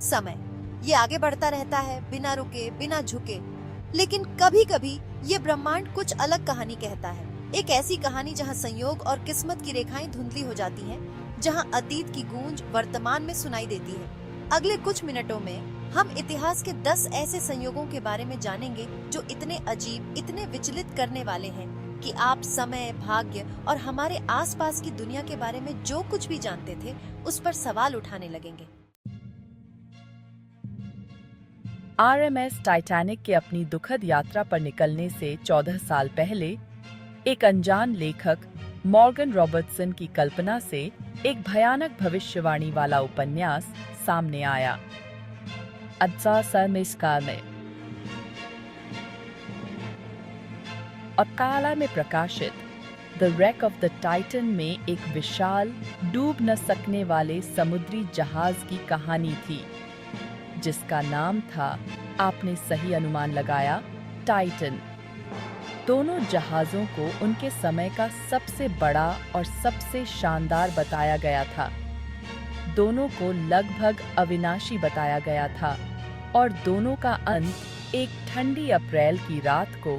समय ये आगे बढ़ता रहता है, बिना रुके, बिना झुके। लेकिन कभी कभी ये ब्रह्मांड कुछ अलग कहानी कहता है। एक ऐसी कहानी जहाँ संयोग और किस्मत की रेखाएं धुंधली हो जाती हैं, जहाँ अतीत की गूंज वर्तमान में सुनाई देती है। अगले कुछ मिनटों में हम इतिहास के 10 ऐसे संयोगों के बारे में जानेंगे जो इतने अजीब, इतने विचलित करने वाले हैं कि आप समय, भाग्य और हमारे आसपास की दुनिया के बारे में जो कुछ भी जानते थे उस पर सवाल उठाने लगेंगे। आरएमएस टाइटैनिक के अपनी दुखद यात्रा पर निकलने से 14 साल पहले एक अनजान लेखक मॉर्गन रॉबर्टसन की कल्पना से एक भयानक भविष्यवाणी वाला उपन्यास सामने आया। अकाला में प्रकाशित the wreck of the Titan में एक विशाल, डूब न सकने वाले समुद्री जहाज की कहानी थी, जिसका नाम था, आपने सही अनुमान लगाया, टाइटन। दोनों जहाज़ों को उनके समय का सबसे बड़ा और सबसे शानदार बताया गया था। दोनों को लगभग अविनाशी बताया गया था और दोनों का अंत एक ठंडी अप्रैल की रात को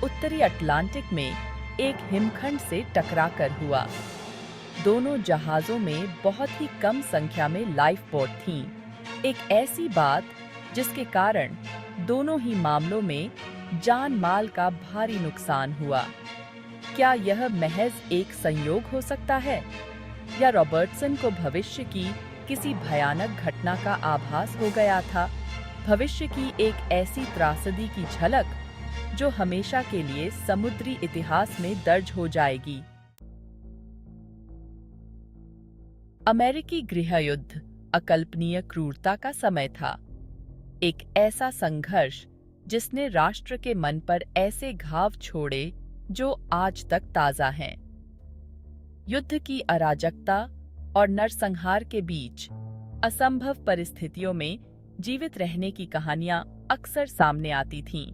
उत्तरी अटलांटिक में एक हिमखंड से टकराकर हुआ। दोनों जहाज़ों में बहुत ही कम संख्या में लाइफ बोट थीं। एक ऐसी बात जिसके कारण दोनों ही मामलों में जान माल का भारी नुकसान हुआ। क्या यह महज एक संयोग हो सकता है, या रॉबर्टसन को भविष्य की किसी भयानक घटना का आभास हो गया था? भविष्य की एक ऐसी त्रासदी की झलक जो हमेशा के लिए समुद्री इतिहास में दर्ज हो जाएगी। अमेरिकी गृह युद्ध अकल्पनीय क्रूरता का समय था। एक ऐसा संघर्ष जिसने राष्ट्र के मन पर ऐसे घाव छोड़े जो आज तक ताजा हैं। युद्ध की अराजकता और नरसंहार के बीच असंभव परिस्थितियों में जीवित रहने की कहानियां अक्सर सामने आती थीं।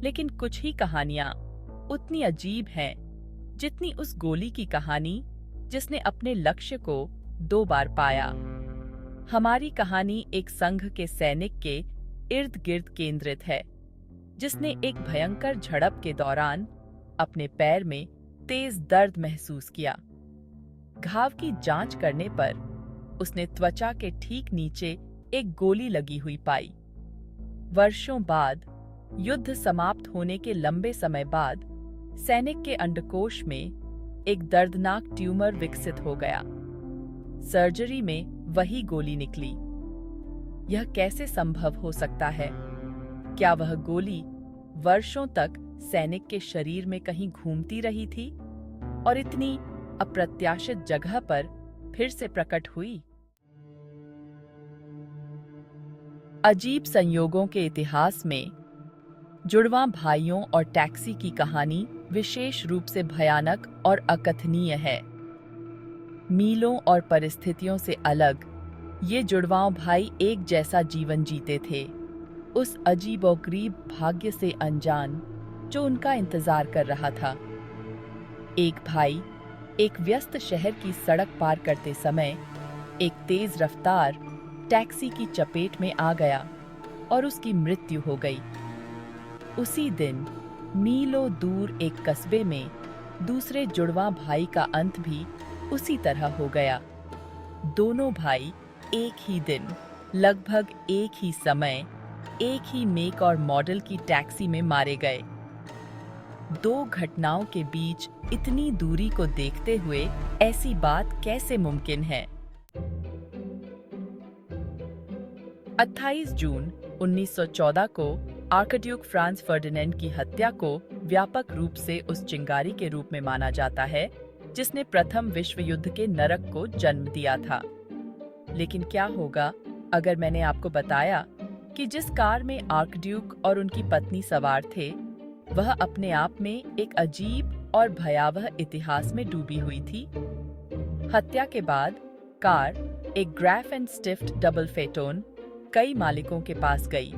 लेकिन कुछ ही कहानियां उतनी अजीब हैं जितनी उस गोली की कहानी जिसने अपने लक्ष्य को 2 बार पाया। हमारी कहानी एक संघ के सैनिक के इर्द गिर्द केंद्रित है, जिसने एक भयंकर झड़प के दौरान अपने पैर में तेज दर्द महसूस किया। घाव की जांच करने पर उसने त्वचा के ठीक नीचे एक गोली लगी हुई पाई। वर्षों बाद, युद्ध समाप्त होने के लंबे समय बाद, सैनिक के अंडकोश में एक दर्दनाक ट्यूमर विकसित हो गया। सर्जरी में वही गोली निकली। यह कैसे संभव हो सकता है? क्या वह गोली वर्षों तक सैनिक के शरीर में कहीं घूमती रही थी और इतनी अप्रत्याशित जगह पर फिर से प्रकट हुई? अजीब संयोगों के इतिहास में जुड़वां भाइयों और टैक्सी की कहानी विशेष रूप से भयानक और अकथनीय है। मीलों और परिस्थितियों से अलग, ये जुड़वां भाई एक जैसा जीवन जीते थे, उस अजीबोगरीब भाग्य से अनजान जो उनका इंतजार कर रहा था। एक भाई एक व्यस्त शहर की सड़क पार करते समय एक तेज रफ्तार टैक्सी की चपेट में आ गया और उसकी मृत्यु हो गई। उसी दिन मीलों दूर एक कस्बे में दूसरे जुड़वां भाई का अंत भी उसी तरह हो गया। दोनों भाई एक ही दिन, लगभग एक ही समय, एक ही मेक और मॉडल की टैक्सी में मारे गए। 2 घटनाओं के बीच इतनी दूरी को देखते हुए ऐसी बात कैसे मुमकिन है? 28 जून 1914 को आर्कड्यूक फ्रांस फर्डिनेंड की हत्या को व्यापक रूप से उस चिंगारी के रूप में माना जाता है जिसने प्रथम विश्व युद्ध के नरक को जन्म दिया था। लेकिन क्या होगा अगर मैंने आपको बताया कि जिस कार में आर्कड्यूक और उनकी पत्नी सवार थे, वह अपने आप में एक अजीब और भयावह इतिहास में डूबी हुई थी। हत्या के बाद कार, एक ग्राफ एंड स्टिफ्ट डबल फेटोन, कई मालिकों के पास गई,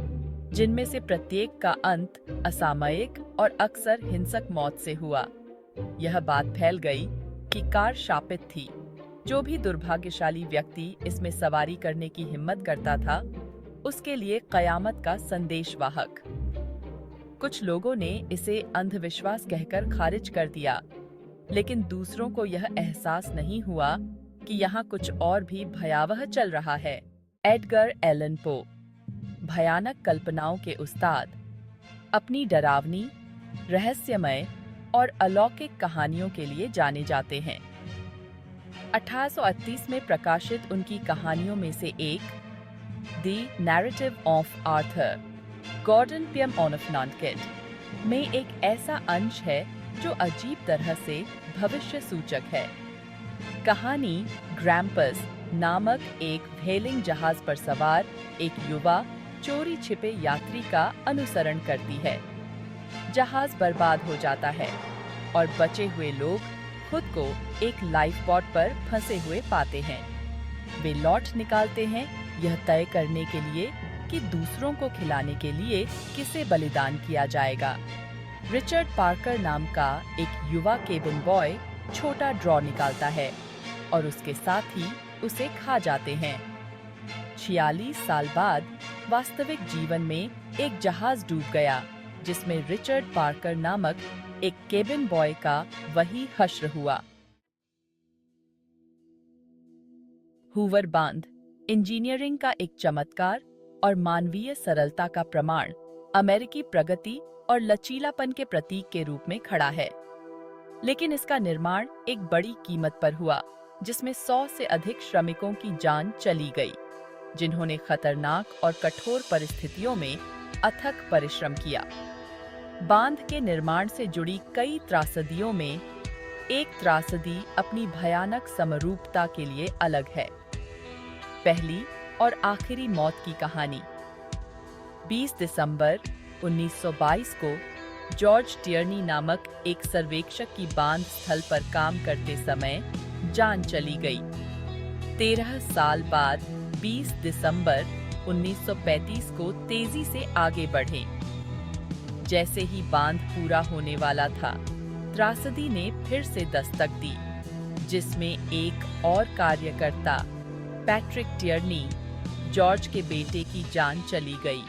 जिनमें से प्रत्येक का अंत असामयिक और अक्सर हिंसक मौत से हुआ। यह बात फैल गई कि कार शापित थी, जो भी दुर्भाग्यशाली व्यक्ति इसमें सवारी करने की हिम्मत करता था, उसके लिए कयामत का संदेशवाहक। कुछ लोगों ने इसे अंधविश्वास कहकर खारिज कर दिया, लेकिन दूसरों को यह एहसास नहीं हुआ कि यहाँ कुछ और भी भयावह चल रहा है। एडगर एलन पो, भयानक कल्पनाओं के उस्ताद, अपनी डरावनी, रहस्यमय और अलौकिक कहानियों के लिए जाने जाते हैं। 1838 में प्रकाशित उनकी कहानियों में से एक, the narrative of Arthur, Gordon Pym of Nantucket में एक ऐसा अंश है जो अजीब तरह से भविष्य सूचक है। कहानी ग्रैम्पस नामक एक व्हेलिंग जहाज पर सवार एक युवा चोरी छिपे यात्री का अनुसरण करती है। जहाज बर्बाद हो जाता है और बचे हुए लोग खुद को एक लाइफ बोट पर फंसे हुए पाते हैं। वे लौट निकालते हैं यह तय करने के लिए कि दूसरों को खिलाने के लिए किसे बलिदान किया जाएगा। रिचर्ड पार्कर नाम का एक युवा केबिन बॉय छोटा ड्रॉ निकालता है और उसके साथ ही उसे खा जाते हैं। 46 साल बाद वास्तविक जीवन में एक जहाज डूब गया जिसमें रिचर्ड पार्कर नामक एक केबिन बॉय का वही हश्र हुआ। हूवर बांध, इंजीनियरिंग का एक चमत्कार और मानवीय सरलता का प्रमाण, अमेरिकी प्रगति और लचीलापन के प्रतीक के रूप में खड़ा है। लेकिन इसका निर्माण एक बड़ी कीमत पर हुआ, जिसमें 100 से अधिक श्रमिकों की जान चली गई, जिन्होंने खतरनाक और कठोर परिस्थितियों में अथक परिश्रम किया। बांध के निर्माण से जुड़ी कई त्रासदियों में एक त्रासदी अपनी भयानक समरूपता के लिए अलग है। पहली और आखिरी मौत की कहानी। 20 दिसंबर 1922 को जॉर्ज टियर्नी नामक एक सर्वेक्षक की बांध स्थल पर काम करते समय जान चली गई। 13 साल बाद 20 दिसंबर 1935 को तेजी से आगे बढ़े। जैसे ही बांध पूरा होने वाला था, त्रासदी ने फिर से दस्तक दी, जिसमें एक और कार्यकर्ता पैट्रिक टियर्नी, जॉर्ज के बेटे की जान चली गई।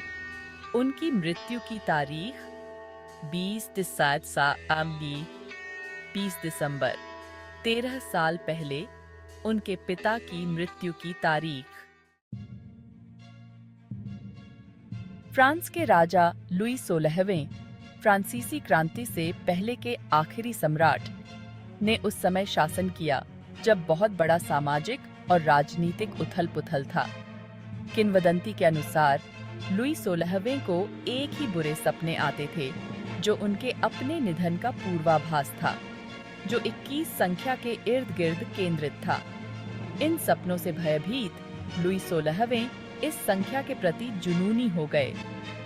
उनकी मृत्यु की तारीख 20 दिसंबर, 13 साल पहले उनके पिता की मृत्यु की तारीख। फ्रांस के राजा लुई 16वें, फ्रांसीसी क्रांति से पहले के आखिरी सम्राट, ने उस समय शासन किया जब बहुत बड़ा सामाजिक और राजनीतिक उथल-पुथल था। किंवदंती के अनुसार लुई 16वें को एक ही बुरे सपने आते थे, जो उनके अपने निधन का पूर्वाभास था, जो 21 संख्या के इर्द गिर्द केंद्रित था। इन सपनों से भयभीत लुई 16वें इस संख्या के प्रति जुनूनी हो गए,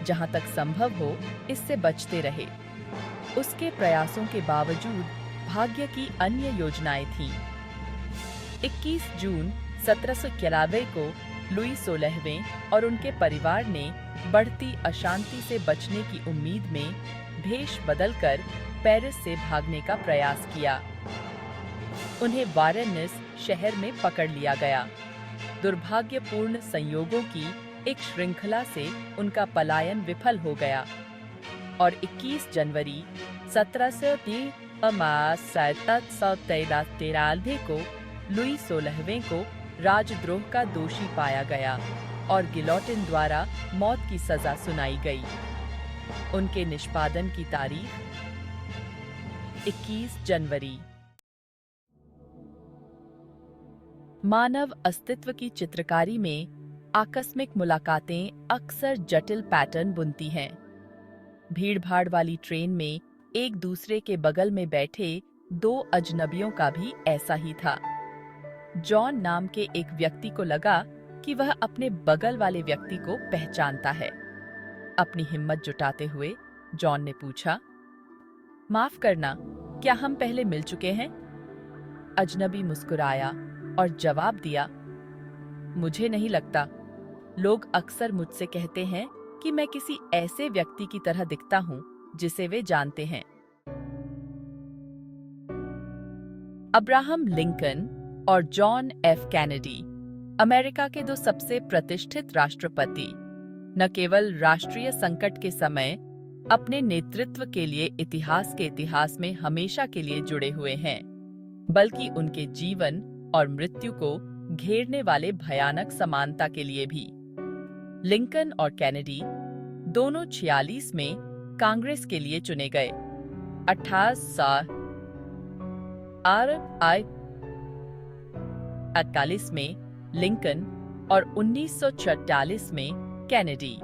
जहां तक संभव हो इससे बचते रहे। उसके प्रयासों के बावजूद भाग्य की अन्य योजनाएं थीं। 21 जून 1791 को लुई 16वें और उनके परिवार ने बढ़ती अशांति से बचने की उम्मीद में भेष बदलकर पेरिस से भागने का प्रयास किया। उन्हें वारेन्स शहर में पकड़ लिया गया। दुर्भाग्यपूर्ण संयोगों की एक श्रृंखला से उनका पलायन विफल हो गया और 21 जनवरी 1713 को लुई 16वें को राजद्रोह का दोषी पाया गया और गिलोटिन द्वारा मौत की सजा सुनाई गई। उनके निष्पादन की तारीख 21 जनवरी। मानव अस्तित्व की चित्रकारी में आकस्मिक मुलाकातें अक्सर जटिल पैटर्न बुनती हैं। भीड़-भाड़ वाली ट्रेन में एक दूसरे के बगल में बैठे 2 अजनबियों का भी ऐसा ही था। जॉन नाम के एक व्यक्ति को लगा कि वह अपने बगल वाले व्यक्ति को पहचानता है। अपनी हिम्मत जुटाते हुए जॉन ने पूछा, "माफ करना, क्या हम पहले मिल चुके हैं?" अजनबी मुस्कुराया और जवाब दिया, "मुझे नहीं लगता। लोग अक्सर मुझसे कहते हैं कि मैं किसी ऐसे व्यक्ति की तरह दिखता हूं जिसे वे जानते हैं।" अब्राहम लिंकन और जॉन एफ कैनेडी, अमेरिका के 2 सबसे प्रतिष्ठित राष्ट्रपति, न केवल राष्ट्रीय संकट के समय अपने नेतृत्व के लिए इतिहास में हमेशा के लिए जुड़े हुए हैं, बल्कि उनके जीवन और मृत्यु को घेरने वाले भयानक समानता के लिए भी। लिंकन और कैनेडी दोनों 46 में कांग्रेस के लिए चुने गए। 1848 में लिंकन और 1946 में कैनेडी,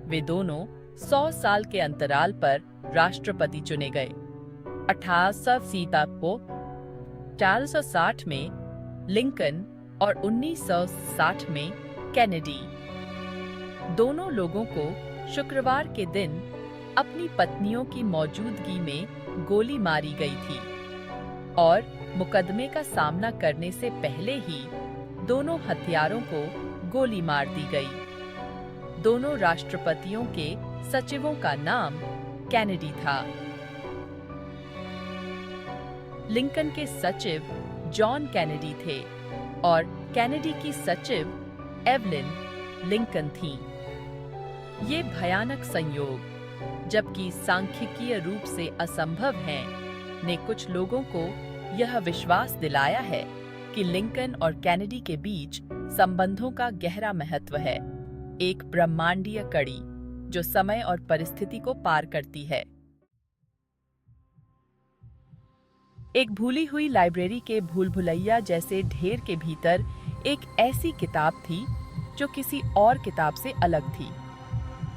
वे दोनों 100 साल के अंतराल पर राष्ट्रपति चुने गए। 1860 में लिंकन और 1960 में कैनेडी। दोनों लोगों को शुक्रवार के दिन अपनी पत्नियों की मौजूदगी में गोली मारी गई थी और मुकदमे का सामना करने से पहले ही दोनों हत्यारों को गोली मार दी गई। दोनों राष्ट्रपतियों के सचिवों का नाम कैनेडी था। लिंकन के सचिव जॉन कैनेडी थे और कैनेडी की सचिव एवलिन लिंकन थी। ये भयानक संयोग, जबकि सांख्यिकीय रूप से असंभव है, ने कुछ लोगों को यह विश्वास दिलाया है कि लिंकन और कैनेडी के बीच संबंधों का गहरा महत्व है, एक ब्रह्मांडीय कड़ी जो समय और परिस्थिति को पार करती है। एक भूली हुई लाइब्रेरी के भूल-भुलैया जैसे ढेर के भीतर एक ऐसी किताब थी जो किसी और किताब से अलग थी।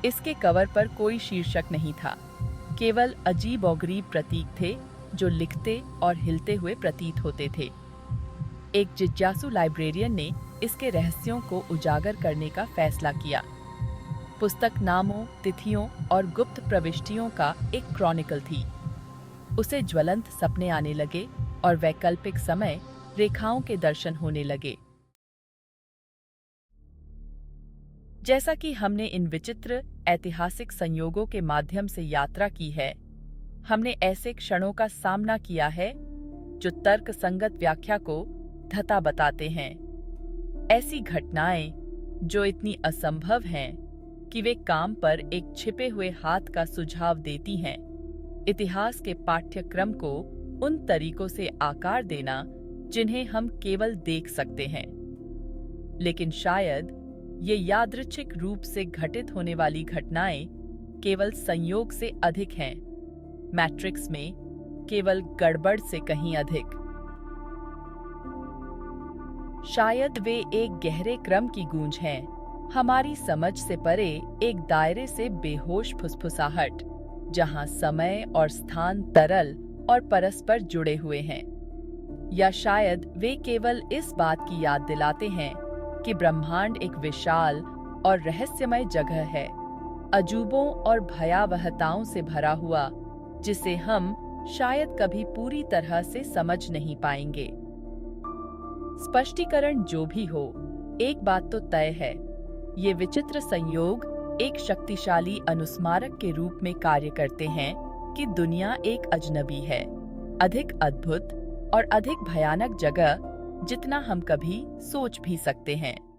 इसके कवर पर कोई शीर्षक नहीं था, केवल अजीब-ओ-गरीब प्रतीक थे जो लिखते और हिलते हुए प्रतीत होते थे। एक जिज्ञासु लाइब्रेरियन ने इसके रहस्यों को उजागर करने का फैसला किया। पुस्तक नामों, तिथियों और गुप्त प्रविष्टियों का एक क्रॉनिकल थी। उसे ज्वलंत सपने आने लगे और वैकल्पिक समय रेखाओं के दर्शन होने लगे। जैसा कि हमने इन विचित्र ऐतिहासिक संयोगों के माध्यम से यात्रा की है, हमने ऐसे क्षणों का सामना किया है जो तर्क संगत व्याख्या को धता बताते हैं। ऐसी घटनाएं जो इतनी असंभव हैं कि वे काम पर एक छिपे हुए हाथ का सुझाव देती हैं। इतिहास के पाठ्यक्रम को उन तरीकों से आकार देना जिन्हें हम केवल देख सकते हैं। लेकिन शायद ये यादृच्छिक रूप से घटित होने वाली घटनाएं केवल संयोग से अधिक हैं, मैट्रिक्स में केवल गड़बड़ से कहीं अधिक। शायद वे एक गहरे क्रम की गूंज हैं, हमारी समझ से परे एक दायरे से बेहोश फुसफुसाहट, जहां समय और स्थान तरल और परस्पर जुड़े हुए हैं। या शायद वे केवल इस बात की याद दिलाते हैं कि ब्रह्मांड एक विशाल और रहस्यमय जगह है, अजूबों और भयावहताओं से भरा हुआ, जिसे हम शायद कभी पूरी तरह से समझ नहीं पाएंगे। स्पष्टीकरण जो भी हो, एक बात तो तय है, ये विचित्र संयोग एक शक्तिशाली अनुस्मारक के रूप में कार्य करते हैं कि दुनिया एक अजनबी है, अधिक अद्भुत और अधिक भयानक जगह जितना हम कभी सोच भी सकते हैं।